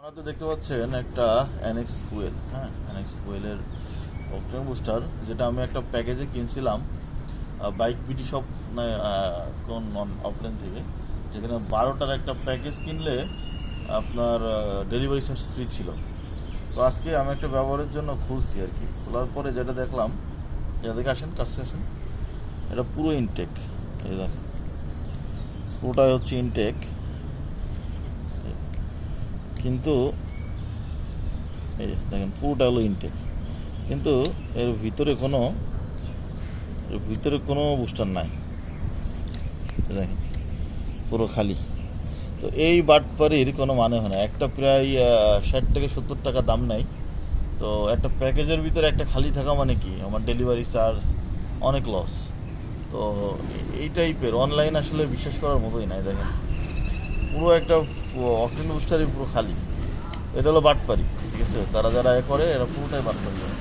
হয়তো দেখতে পাচ্ছেন একটা এনএক্স ফুয়েল, হ্যাঁ, এনএক্স ফুয়েলের অকটেন বুস্টার, যেটা আমি একটা প্যাকেজে কিনছিলাম বাইক বিডি শপ কোন নন অফলাইন থেকে, যেখানে 12টার একটা প্যাকেজ কিনলে আপনার ডেলিভারি চার্জ ফ্রি ছিল। তো আজকে আমি একটা ব্যবহারের জন্য খুলছি আর কি। খোলার পরে যেটা দেখলাম, এদিকে আসেন, কাছে আসেন, এটা পুরো ইনটেক। এই দেখেন, পুরোটাই হচ্ছে ইনটেক, কিন্তু এই দেখেন পুরোটা হলো ইনটেক, কিন্তু এর ভিতরে কোনো বুস্টার নাই। দেখেন পুরো খালি। তো এই বাটপারির কোনো মানে হয় না। একটা প্রায় 60 থেকে 70 টাকা দাম নেয়। তো একটা প্যাকেজের ভিতরে একটা খালি থাকা মানে কি, আমার ডেলিভারি চার্জ অনেক লস। তো এই টাইপের অনলাইন আসলে বিশ্বাস করার মতোই নাই। দেখেন পুরো একটা অকটেন বুস্টারই পুরো খালি। এটা হলো বাটপারি, ঠিক আছে? তারা যারা করে এরা পুরোটাই বাটপারি করে।